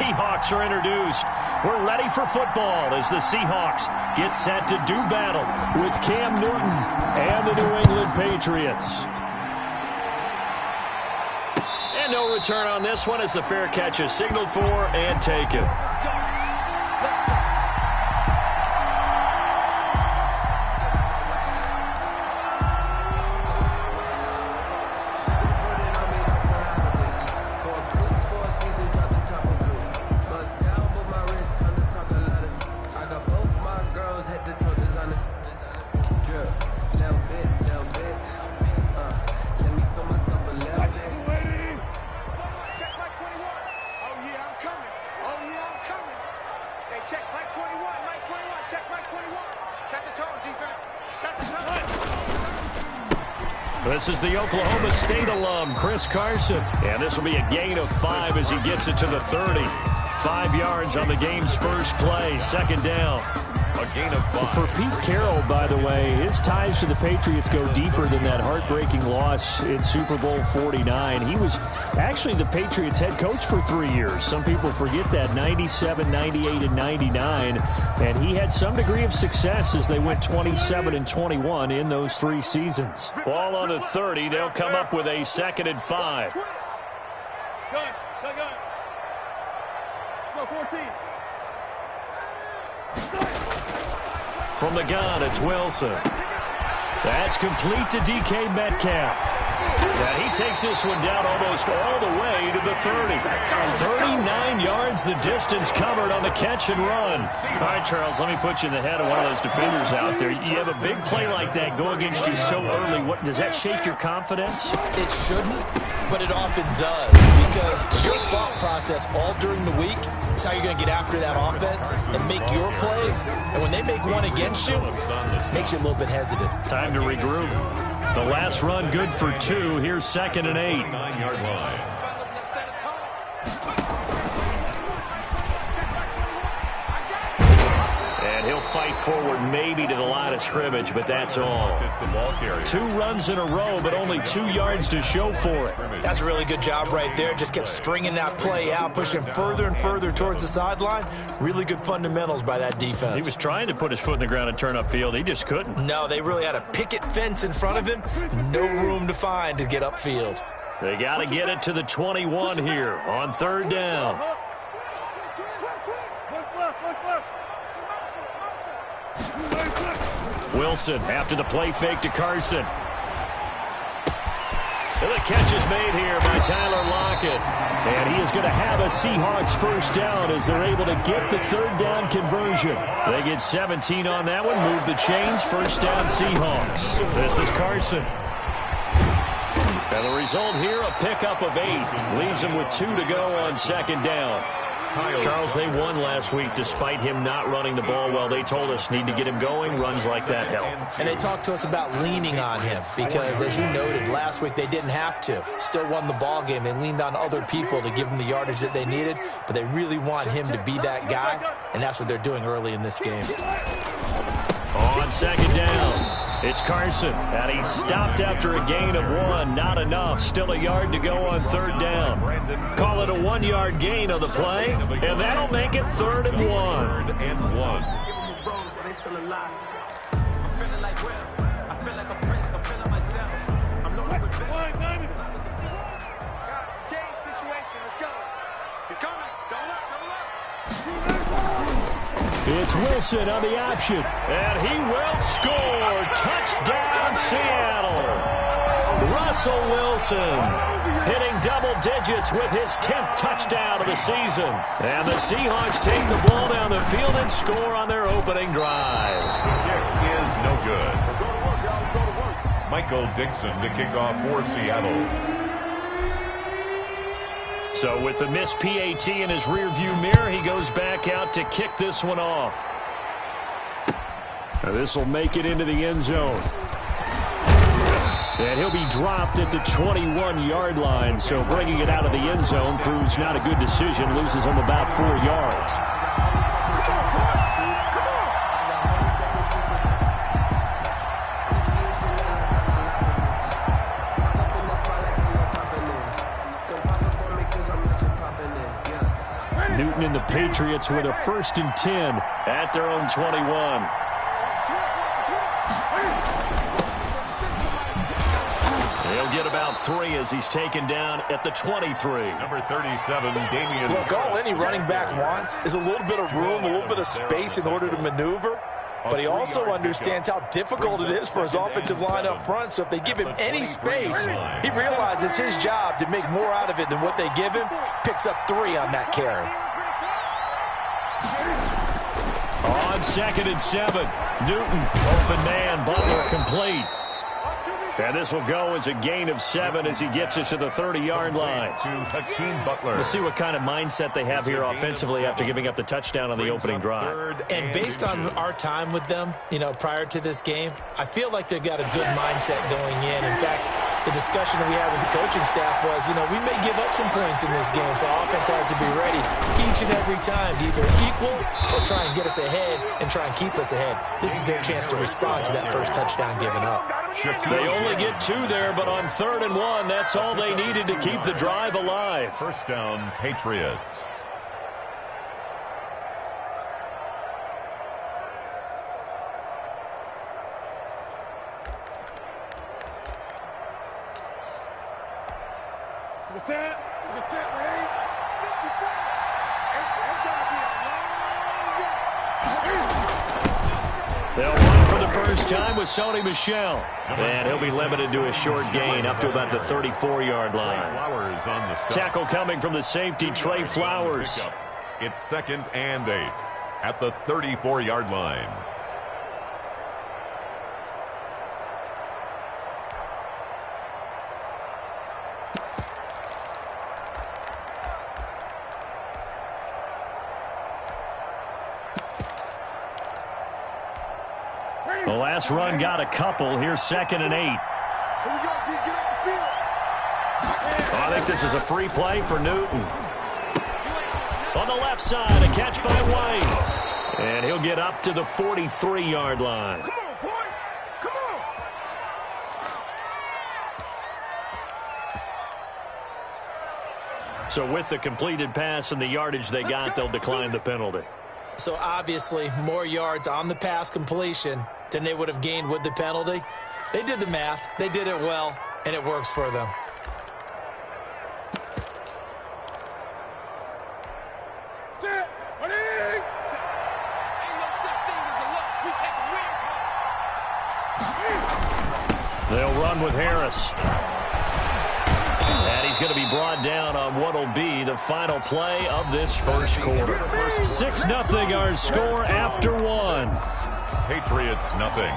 Seahawks are introduced. We're ready for football as the Seahawks get set to do battle with Cam Newton and the New England Patriots. And no return on this one as the fair catch is signaled for and taken. This is the Oklahoma State alum, Chris Carson. And this will be a gain of 5 as he gets it to the 30. 5 yards on the game's first play. Second down. A gain of 5. For Pete Carroll, by the way, his ties to the Patriots go deeper than that heartbreaking loss in Super Bowl 49. He was actually the Patriots head coach for 3 years. Some people forget that, 97, 98, and 99. And he had some degree of success as they went 27 and 21 in those 3 seasons. Ball on the 30. They'll come up with a 2nd and 5. Go, 14. From the gun, it's Wilson. That's complete to DK Metcalf. And he takes this one down almost all the way to the 30. 39 yards the distance covered on the catch and run. All right, Charles, let me put you in the head of one of those defenders out there. You have a big play like that go against you so early. What, does that shake your confidence? It shouldn't, but it often does, because your thought process all during the week is how you're going to get after that offense and make your plays. And when they make one against you, it makes you a little bit hesitant. Time to regroup. The last run good for 2. Here's 2nd and 8. 9-yard line. And he'll fight forward maybe to the line of scrimmage, but that's all. 2 runs in a row, but only 2 yards to show for it. That's a really good job right there. Just kept stringing that play out, pushing further and further towards the sideline. Really good fundamentals by that defense. He was trying to put his foot in the ground and turn upfield. He just couldn't. No, they really had a picket fence in front of him. No room to find to get upfield. They got to get it to the 21 here on 3rd down. Wilson after the play fake to Carson. And the catch is made here by Tyler Lockett. And he is going to have a Seahawks first down as they're able to get the 3rd down conversion. They get 17 on that one, move the chains, first down Seahawks. This is Carson. And the result here, a pickup of 8. Leaves him with 2 to go on 2nd down. Charles, they won last week despite him not running the ball well. They told us need to get him going. Runs like that help. And they talked to us about leaning on him because, as you noted, last week they didn't have to. Still won the ball game. They leaned on other people to give them the yardage that they needed, but they really want him to be that guy, and that's what they're doing early in this game. On 2nd down. It's Carson, and he's stopped after a gain of 1. Not enough. Still a yard to go on 3rd down. Call it a 1-yard gain on the play, and that'll make it 3rd and 1. 3rd and 1. It's Wilson on the option, and he will score. Touchdown, Seattle. Russell Wilson hitting double digits with his 10th touchdown of the season. And the Seahawks take the ball down the field and score on their opening drive. Kick is no good. Michael Dixon to kick off for Seattle. So with the missed PAT in his rearview mirror, he goes back out to kick this one off. Now this will make it into the end zone. And he'll be dropped at the 21-yard line. So bringing it out of the end zone proves not a good decision. Loses him about 4 yards. Newton and the Patriots with a 1st and 10 at their own 21. He'll get about 3 as he's taken down at the 23. Number 37, Damian. Look, all any running back wants is a little bit of room, a little bit of space in order to maneuver. But he also understands how difficult it is for his offensive line up front. So if they give him any space, he realizes his job to make more out of it than what they give him. Picks up 3 on that carry. On 2nd and 7, Newton, open man, Butler complete. And this will go as a gain of 7 as he gets it to the 30-yard line. We'll see what kind of mindset they have here offensively after giving up the touchdown on the opening drive. And based on our time with them, prior to this game, I feel like they've got a good mindset going in. In fact, the discussion that we had with the coaching staff was, we may give up some points in this game, so our offense has to be ready each and every time to either equal or try and get us ahead and try and keep us ahead. This is their chance to respond to that first touchdown given up. They only get 2 there, but on 3rd and 1, that's all they needed to keep the drive alive. First down, Patriots. They'll run for the first time with Sony Michel. And he'll be limited to a short gain up to about the 34-yard line. Tackle coming from the safety, Trey Flowers. It's 2nd and 8 at the 34-yard line. The last run got a couple. Here's 2nd and 8. I think this is a free play for Newton. On the left side, a catch by White. And he'll get up to the 43-yard line. Come on, boy. Come on. So with the completed pass and the yardage they got, they'll decline the penalty. So obviously more yards on the pass completion than they would have gained with the penalty. They did the math. They did it well, and it works for them. They'll run with Harris. And he's going to be brought down on what will be the final play of this first quarter. 6-0 our score after 1. Patriots, nothing.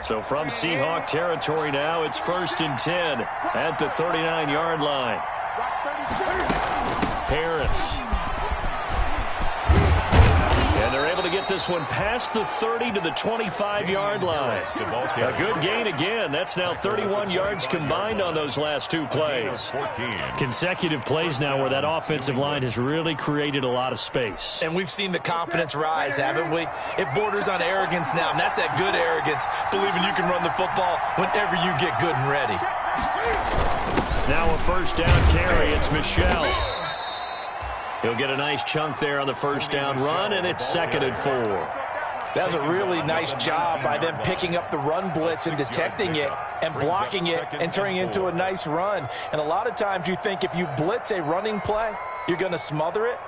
So from Seahawk territory now, it's 1st and 10 at the 39-yard line. Harris. And they're able to get this one past the 30 to the 25-yard line. A good gain again. That's now 31 yards combined on those last 2 plays. Consecutive plays now where that offensive line has really created a lot of space. And we've seen the confidence rise, haven't we? It borders on arrogance now, and that's that good arrogance, believing you can run the football whenever you get good and ready. Now a first down carry. It's Michel. He'll get a nice chunk there on the first down run, and it's 2nd and 4. That was a really nice job by them picking up the run blitz and detecting it and blocking it and turning it into a nice run. And a lot of times you think if you blitz a running play, you're going to smother it.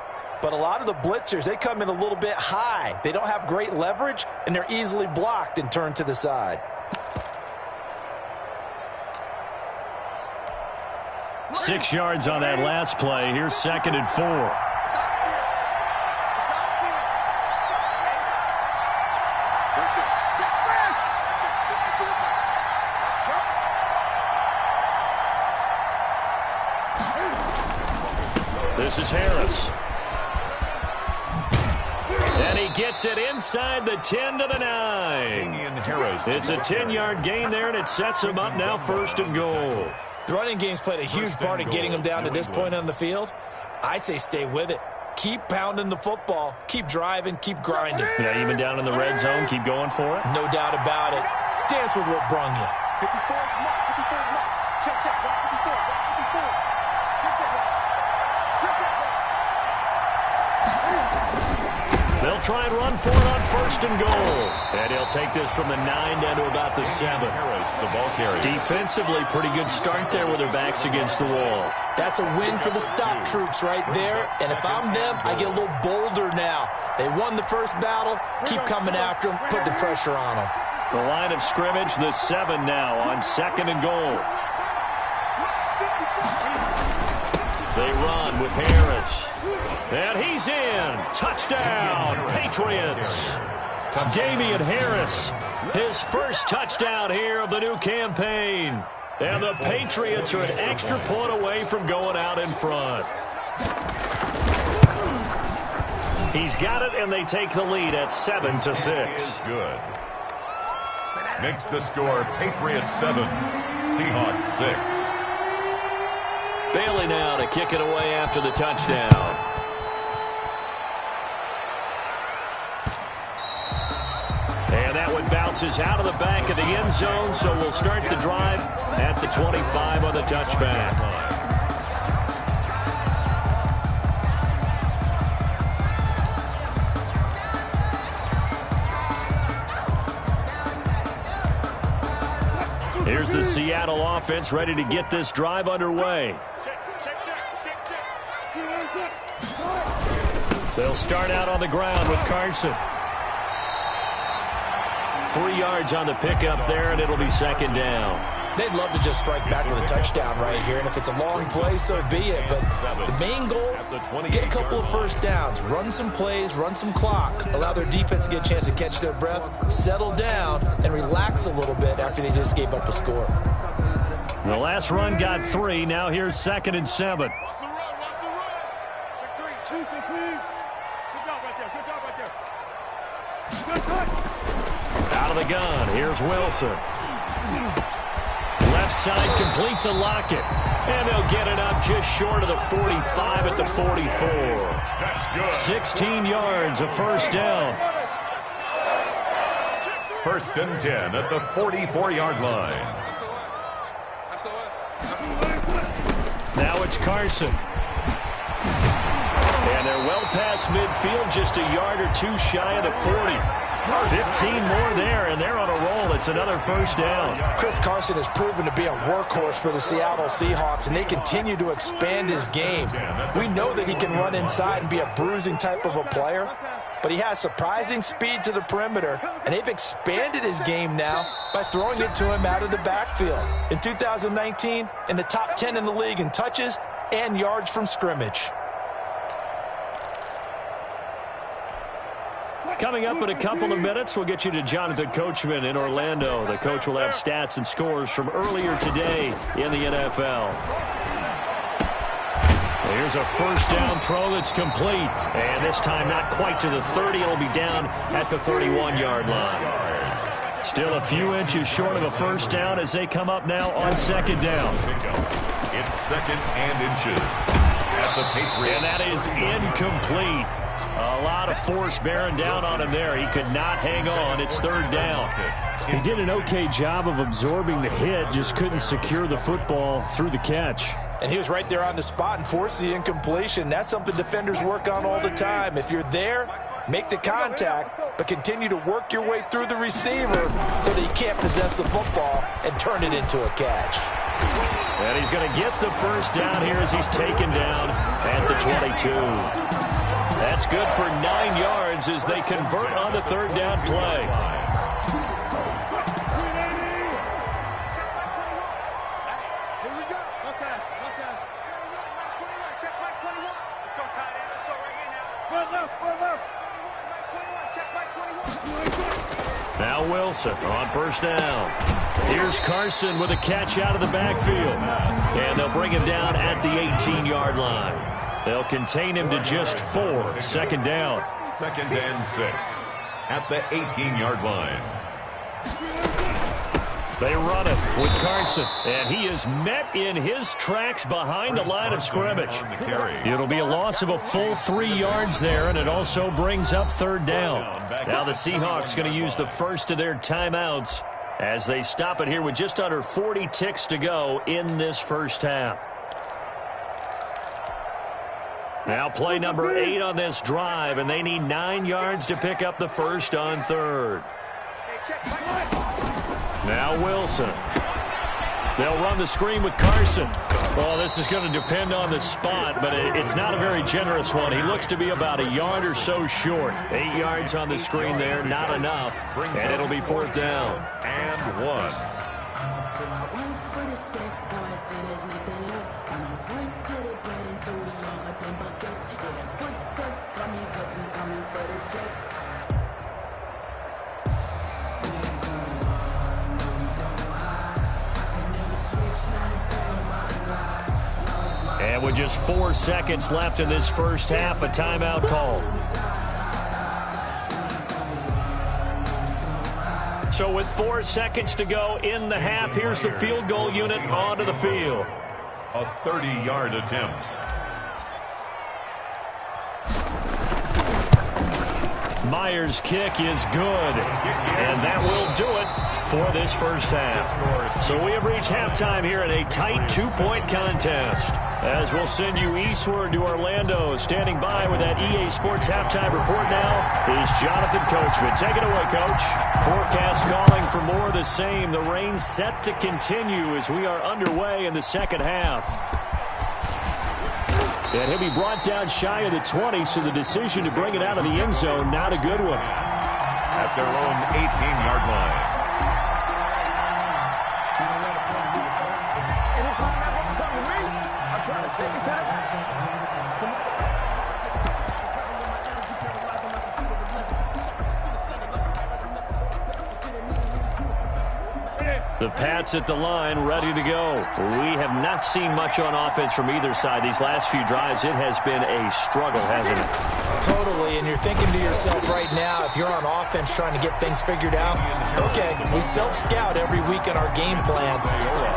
But a lot of the blitzers, they come in a little bit high. They don't have great leverage, and they're easily blocked and turned to the side. 6 yards on that last play. Here's 2nd and 4. This is Harris. And he gets it inside the 10 to the 9. It's a 10-yard gain there, and it sets him up now 1st and goal. The running game's played a huge part in getting them down to this point on the field. I say stay with it. keep pounding the football, keep driving, keep grinding. Yeah, even down in the red zone, keep going for it. No doubt about it. Dance with what brung you. 54, check, check, 54, 54, check that back. They'll try and run for it on 1st and goal. And he'll take this from the 9 down to about the 7. Harris, the ball carrier. Defensively, pretty good start there with their backs against the wall. That's a win for the stop troops right there. And if I'm them, I get a little bolder now. They won the first battle. Keep coming after them. Put the pressure on them. The line of scrimmage, the 7 now on 2nd and goal. They run with Harris. And he's in. Touchdown, Patriots. Damian Harris, his first touchdown here of the new campaign. And the Patriots are an extra point away from going out in front. He's got it, and they take the lead at 7-6. Good. Makes the score Patriots 7, Seahawks 6. Bailey now to kick it away after the touchdown. And that one bounces out of the back of the end zone, so we'll start the drive at the 25 on the touchback. Here's the Seattle offense ready to get this drive underway. They'll start out on the ground with Carson. 3 yards on the pickup there, and it'll be 2nd down. They'd love to just strike back with a touchdown right here, and if it's a long play, so be it. But the main goal, get a couple of first downs, run some plays, run some clock, allow their defense to get a chance to catch their breath, settle down, and relax a little bit after they just gave up a score. The last run got 3. Now here's 2nd and 7. Watch the run, watch the run. Check 3, 2, complete. Good job right there, good job right there. Good cut. Out of the gun, here's Wilson. Left side complete to Lockett. And they'll get it up just short of the 45 at the 44. That's good. 16 yards, a first down. 1st and 10 at the 44-yard line. Now it's Carson. And they're well past midfield, just a yard or 2 shy of the 40. 15 more there, and they're on a roll. It's another first down. Chris Carson has proven to be a workhorse for the Seattle Seahawks, and they continue to expand his game. We know that he can run inside and be a bruising type of a player, but he has surprising speed to the perimeter, and they've expanded his game now by throwing it to him out of the backfield. In 2019, in the top 10 in the league in touches and yards from scrimmage. Coming up in a couple of minutes, we'll get you to Jonathan Coachman in Orlando. The coach will have stats and scores from earlier today in the NFL. Here's a first down throw that's complete. And this time not quite to the 30. It'll be down at the 31-yard line. Still a few inches short of a first down as they come up now on 2nd down. It's 2nd and inches at the Patriots. And that is incomplete. A lot of force bearing down on him there. He could not hang on. It's 3rd down. He did an okay job of absorbing the hit, just couldn't secure the football through the catch. And he was right there on the spot and forced the incompletion. That's something defenders work on all the time. If you're there, make the contact, but continue to work your way through the receiver so that he can't possess the football and turn it into a catch. And he's going to get the first down here as he's taken down at the 22. That's good for 9 yards as they convert on the 3rd down play. Here we go. Okay. Check back 21. Let's go, tight end. Let's go right here now. Run left. Check back 21. Now Wilson on first down. Here's Carson with a catch out of the backfield. And they'll bring him down at the 18-yard line. They'll contain him to just 4. 2nd down. 2nd and 6 at the 18-yard line. They run it with Carson, and he is met in his tracks behind the line of scrimmage. It'll be a loss of a full 3 yards there, and it also brings up third down. Now the Seahawks going to use the first of their timeouts as they stop it here with just under 40 ticks to go in this first half. Now play number 8 on this drive, and they need 9 yards to pick up the first on third. Now Wilson. They'll run the screen with Carson. Well, this is going to depend on the spot, but it's not a very generous one. He looks to be about a yard or so short. 8 yards on the screen there, not enough. And it'll be fourth down. And 1. And with just 4 seconds left in this first half, a timeout call. So with 4 seconds to go in the half, here's the field goal unit onto the field. A 30-yard attempt. Myers' kick is good, and that will do it for this first half. So we have reached halftime here in a tight 2-point contest. As we'll send you eastward to Orlando. Standing by with that EA Sports halftime report now is Jonathan Coachman. Take it away, Coach. Forecast calling for more of the same. The rain set to continue as we are underway in the second half. And he'll be brought down shy of the 20, so the decision to bring it out of the end zone, not a good one. At their own 18-yard line. The Pats at the line, ready to go. We have not seen much on offense from either side. These last few drives, it has been a struggle, hasn't it? Totally, and you're thinking to yourself right now, if you're on offense trying to get things figured out, okay, we self-scout every week in our game plan.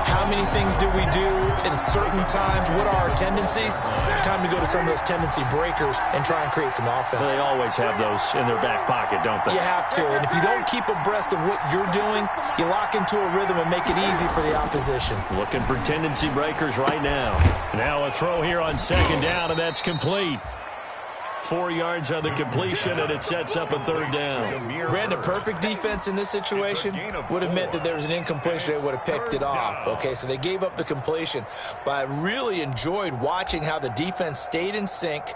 How many things do we do at certain times? What are our tendencies? Time to go to some of those tendency breakers and try and create some offense. Well, they always have those in their back pocket, don't they? You have to, and if you don't keep abreast of what you're doing, you lock into a rhythm and make it easy for the opposition. Looking for tendency breakers right now. Now a throw here on second down, and that's complete. 4 yards on the completion, and it sets up a third down. Brandon, perfect defense in this situation would have meant that there was an incompletion. They would have picked it off. Okay, so they gave up the completion. But I really enjoyed watching how the defense stayed in sync,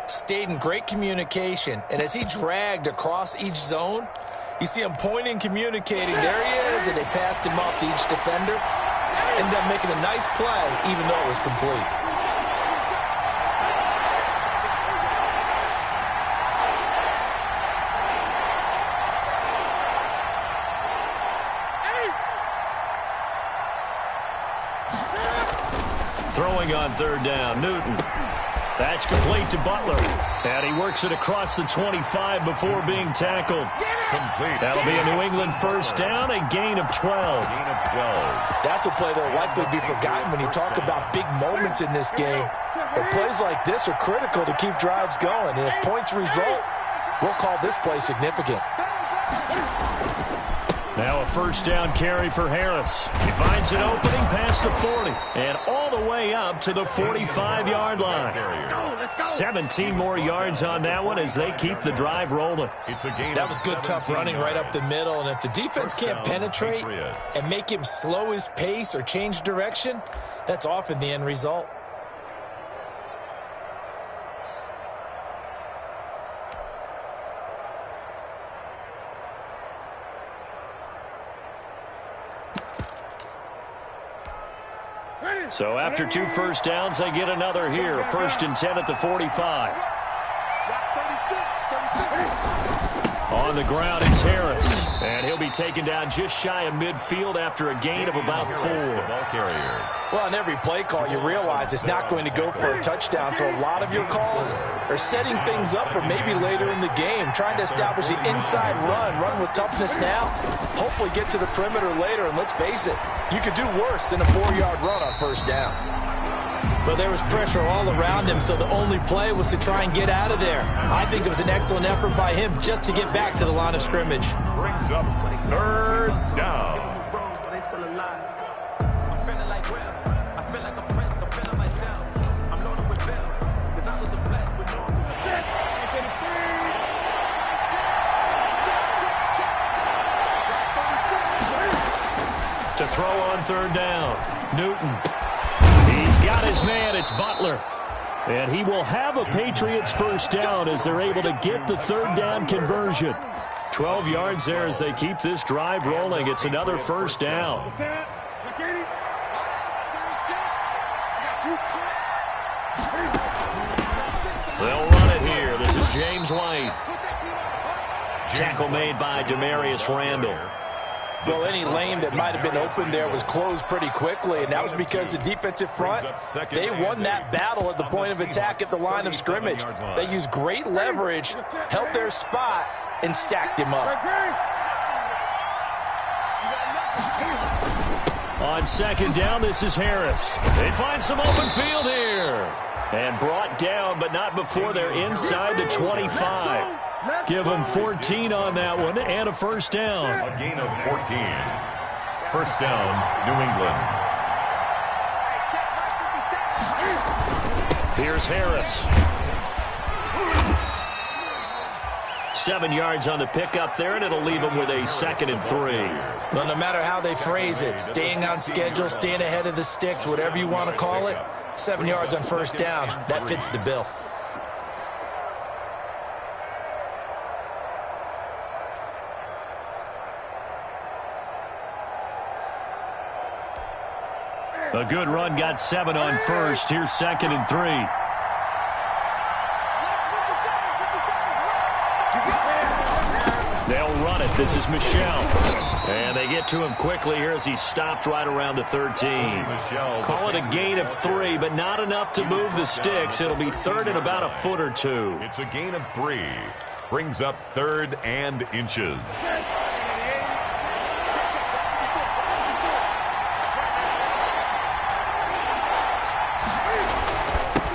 stayed in great communication, and as he dragged across each zone, you see him pointing, communicating. There he is, and they passed him off to each defender. Ended up making a nice play, even though it was complete. Throwing on third down, Newton. That's complete to Butler. And he works it across the 25 before being tackled. Complete. That'll be a New England first down, a gain of 12. Gain of 12. That's a play that will likely be forgotten when you talk about big moments in this game. But plays like this are critical to keep drives going. And if points result, we'll call this play significant. Now a first down carry for Harris. He finds an opening past the 40 and all the way up to the 45-yard line. 17 more yards on that one as they keep the drive rolling. That was good, tough running right up the middle. And if the defense can't penetrate and make him slow his pace or change direction, that's often the end result. So after 2 first downs, they get another here. 1st and 10 at the 45. On the ground, it's Harris. And he'll be taken down just shy of midfield after a gain of about 4. Ball carrier. Well, on every play call, you realize it's not going to go for a touchdown, so a lot of your calls are setting things up for maybe later in the game, trying to establish the inside run with toughness now, hopefully get to the perimeter later, and let's face it, you could do worse than a 4-yard run on first down. But there was pressure all around him, so the only play was to try and get out of there. I think it was an excellent effort by him just to get back to the line of scrimmage. Brings up third down. To throw on third down, Newton. He's got his man. It's Butler. And he will have a Patriots first down as they're able to get the third down conversion. 12 yards there as they keep this drive rolling. It's another first down. They'll run it here. This is James White. Tackle made by Demarius Randall. Well, any lane that might have been open there was closed pretty quickly, and that was because the defensive front, they won that battle at the point of attack at the line of scrimmage. They used great leverage, held their spot, and stacked him up. On second down, this is Harris. They find some open field here. And brought down, but not before they're inside the 25. Give them 14 on that one and a first down. A gain of 14. First down, New England. Here's Harris. 7 yards on the pickup there, and it'll leave them with a 2nd and 3. Well, no matter how they phrase it, staying on schedule, staying ahead of the sticks, whatever you want to call it, 7 yards on first down, that fits the bill. A good run got 7 on first. Here's 2nd and 3. They'll run it. This is Michel. And they get to him quickly here as he stopped right around the 13. Call it a gain of 3, but not enough to move the sticks. It'll be 3rd and about a foot or 2. It's a gain of 3. Brings up 3rd and inches.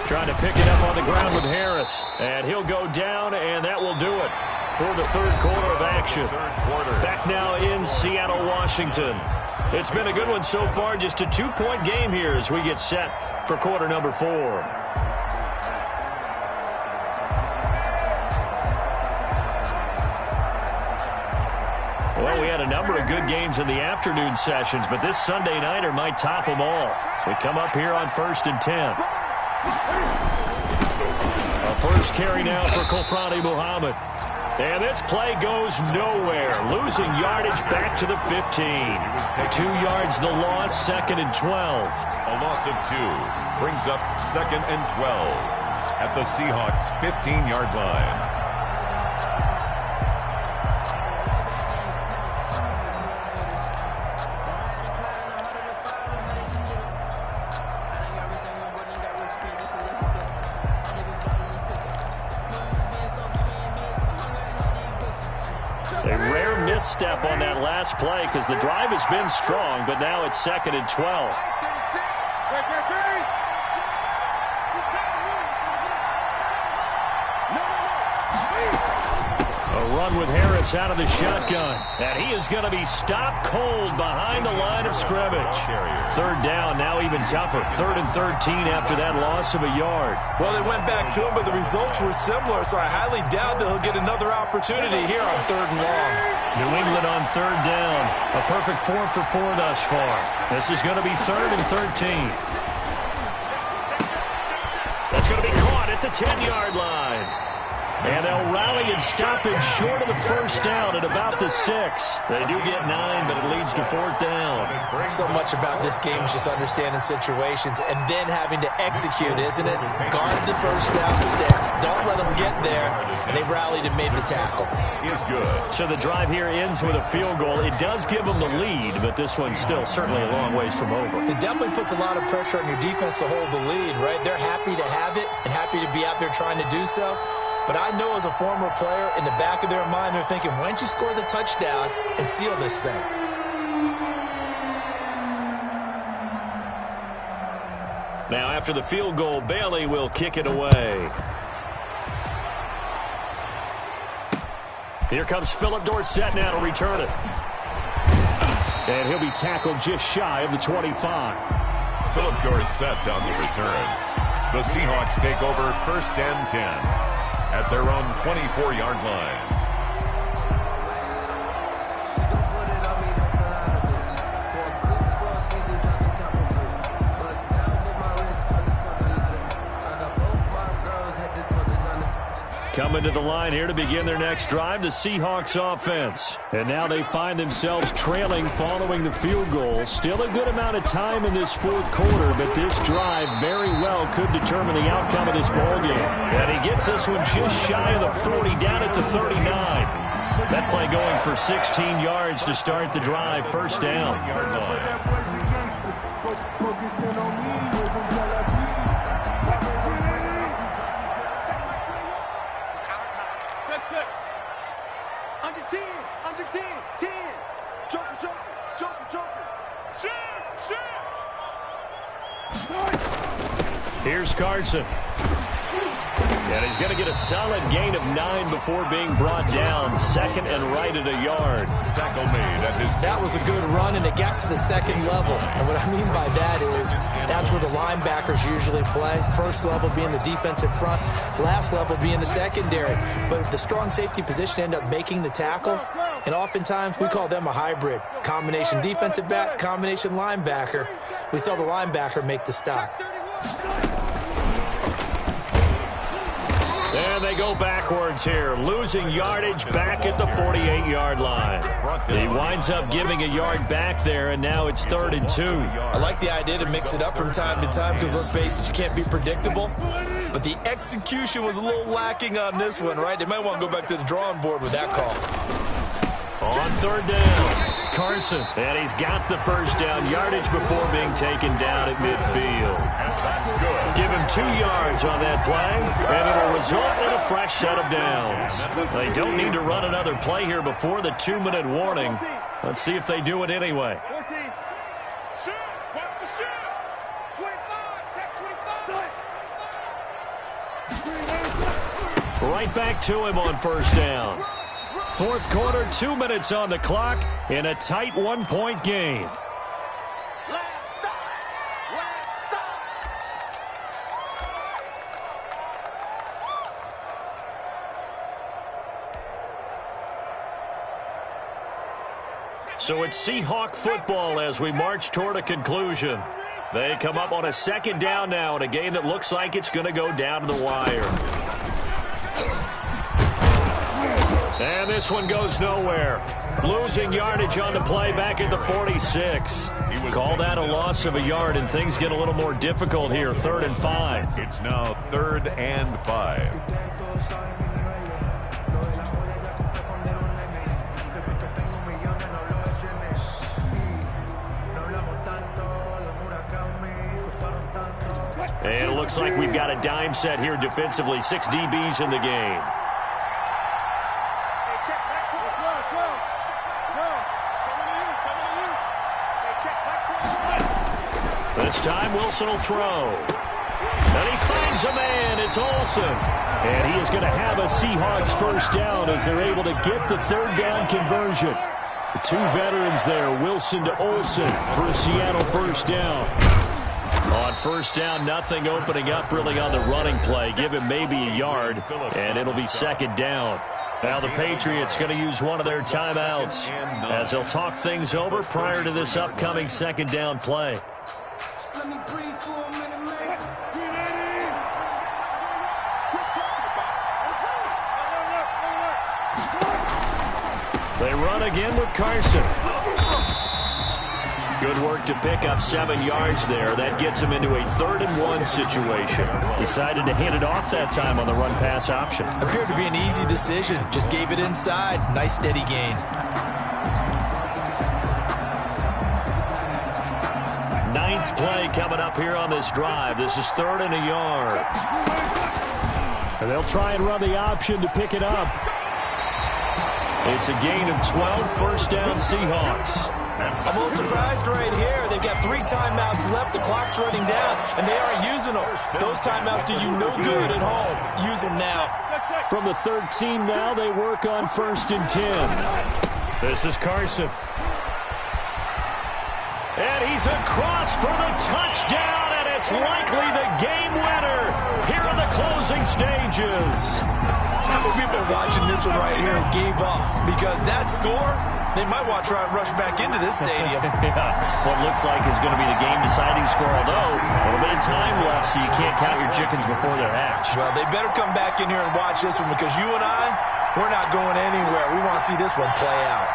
Trying to pick it up on the ground with Harris. And he'll go down, and that will do it for the third quarter of action. Back now in Seattle, Washington. It's been a good one so far. Just a 2-point game here as we get set for quarter number 4. Well, we had a number of good games in the afternoon sessions, but this Sunday nighter might top them all. So we come up here on 1st and 10. A first carry now for Kofrani Muhammad. And this play goes nowhere. Losing yardage back to the 15. 2 yards the loss, 2nd and 12. A loss of 2 brings up 2nd and 12 at the Seahawks' 15-yard line. Step on that last play because the drive has been strong, but now it's 2nd and 12. A run with Harris out of the shotgun, and he is going to be stopped cold behind the line of scrimmage. 3rd down, now even tougher. 3rd and 13 after that loss of a yard. Well, they went back to him, but the results were similar, so I highly doubt that he'll get another opportunity here on 3rd and long. New England on 3rd down. A perfect 4 for 4 thus far. This is going to be 3rd and 13. That's going to be caught at the 10-yard line. And they'll rally and stop it short of the first down at about the 6. They do get 9, but it leads to 4th down. So much about this game is just understanding situations and then having to execute, isn't it? Guard the first down sticks. Don't let them get there. And they rallied and made the tackle. Is good. So the drive here ends with a field goal. It does give them the lead, but this one's still certainly a long ways from over. It definitely puts a lot of pressure on your defense to hold the lead, right? They're happy to have it and happy to be out there trying to do so. But I know as a former player, in the back of their mind, they're thinking, why don't you score the touchdown and seal this thing? Now, after the field goal, Bailey will kick it away. Here comes Philip Dorsett now to return it. And he'll be tackled just shy of the 25. Philip Dorsett on the return. The Seahawks take over 1st and 10 at their own 24-yard line. Coming to the line here to begin their next drive, the Seahawks offense. And now they find themselves trailing following the field goal. Still a good amount of time in this 4th quarter, but this drive very well could determine the outcome of this ballgame. And he gets this one just shy of the 40, down at the 39. That play going for 16 yards to start the drive, 1st down. Under 10, 10. Joker. Shoot. Here's Carson. And he's going to get a solid gain of 9 before being brought down. 2nd and right at a yard. Tackle made at his... That was a good run, and it got to the 2nd level. And what I mean by that is that's where the linebackers usually play. First level being the defensive front, last level being the secondary. But the strong safety position ended up making the tackle, and oftentimes we call them a hybrid. Combination defensive back, combination linebacker. We saw the linebacker make the stop. And they go backwards here, losing yardage back at the 48-yard line. He winds up giving a yard back there, and now it's 3rd and 2. I like the idea to mix it up from time to time because, let's face it, you can't be predictable. But the execution was a little lacking on this one, right? They might want to go back to the drawing board with that call. On 3rd down, Carson. And he's got the 1st down yardage before being taken down at midfield. Give him 2 yards on that play, and it'll result in a fresh set of downs. They don't need to run another play here before the 2-minute warning. Let's see if they do it anyway. 14. Shoot. Watch the shoot. 25. Check 25. Right back to him on 1st down. 4th quarter, 2 minutes on the clock in a tight 1-point game. Last stop. So it's Seahawk football as we march toward a conclusion. They come up on a 2nd down now in a game that looks like it's going to go down to the wire. And this one goes nowhere. Losing yardage on the play back at the 46. Call that a loss of a yard, and things get a little more difficult here. 3rd and 5. It's now 3rd and 5. And it looks like we've got a dime set here defensively. 6 DBs in the game. This time Wilson will throw. And he finds a man. It's Olsen. And he is going to have a Seahawks 1st down as they're able to get the 3rd down conversion. The 2 veterans there, Wilson to Olsen for a Seattle 1st down. On 1st down, nothing opening up really on the running play. Give him maybe a yard, and it'll be 2nd down. Now the Patriots going to use one of their timeouts as they'll talk things over prior to this upcoming 2nd down play. Let me breathe for a minute, man. They run again with Carson. Good work to pick up 7 yards there. That gets him into a 3rd-and-1 situation. Decided to hand it off that time on the run-pass option. Appeared to be an easy decision. Just gave it inside. Nice steady gain. 9th play coming up here on this drive. This is 3rd and a yard. And they'll try and run the option to pick it up. It's a gain of 12, 1st down Seahawks. I'm a little surprised right here. They've got 3 timeouts left. The clock's running down, and they aren't using them. Those timeouts do you no good at home. Use them now. From the 13 now, they work on 1st and 10. This is Carson. And he's across for the touchdown, and it's likely the game winner here in the closing stages. How many people watching this one right here gave up? Because that score, they might want to try and rush back into this stadium. Yeah, what looks like is going to be the game-deciding score, although a little bit of time left, so you can't count your chickens before they're hatched. Well, they better come back in here and watch this one, because you and I, we're not going anywhere. We want to see this one play out.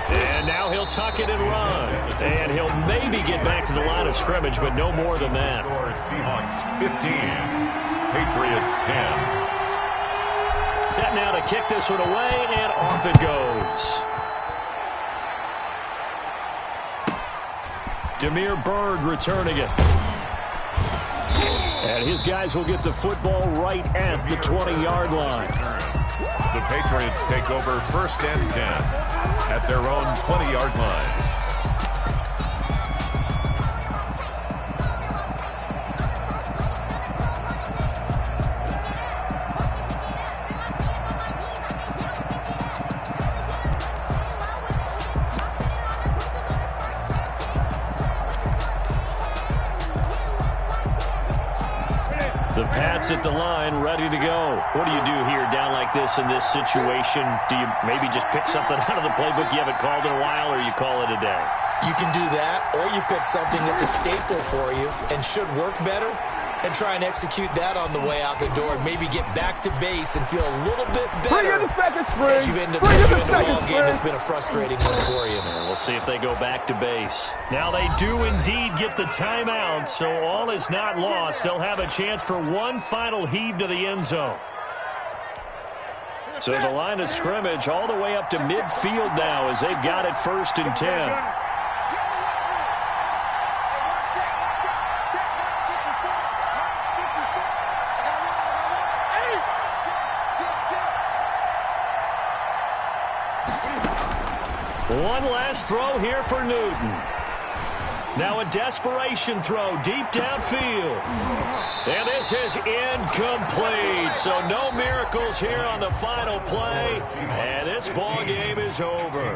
And now he'll tuck it and run. And he'll maybe get back to the line of scrimmage, but no more than that. Seahawks 15, Patriots 10. Set now to kick this one away, and off it goes. Demir Bird returning it. And his guys will get the football right at the 20-yard line. The Patriots take over 1st and 10 at their own 20-yard line. The Pats at the line, ready to go. What do you do here down like this in this situation? Do you maybe just pick something out of the playbook you haven't called in a while, or you call it a day? You can do that, or you pick something that's a staple for you and should work better, and try and execute that on the way out the door, and maybe get back to base and feel a little bit better as you end up the ball game. It's been a frustrating one for you. We'll see if they go back to base. Now they do indeed get the timeout, so all is not lost. They'll have a chance for one final heave to the end zone. So the line of scrimmage all the way up to midfield now as they've got it 1st and 10. One last throw here for Newton. Now a desperation throw deep downfield. And this is incomplete. So no miracles here on the final play. And this ball game is over.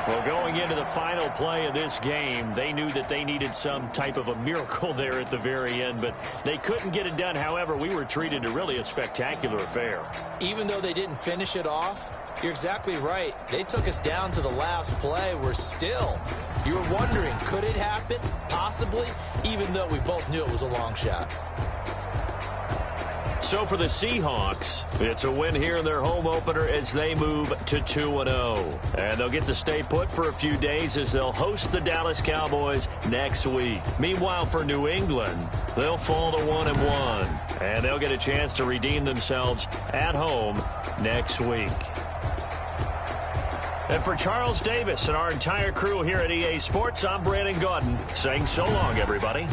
Well, going into the final play of this game, they knew that they needed some type of a miracle there at the very end, but they couldn't get it done. However, we were treated to really a spectacular affair. Even though they didn't finish it off, you're exactly right. They took us down to the last play. You were wondering, could it happen? Possibly, even though we both knew it was a long shot. So for the Seahawks, it's a win here in their home opener as they move to 2-0. And they'll get to stay put for a few days as they'll host the Dallas Cowboys next week. Meanwhile, for New England, they'll fall to 1-1. And they'll get a chance to redeem themselves at home next week. And for Charles Davis and our entire crew here at EA Sports, I'm Brandon Gaudin saying so long, everybody.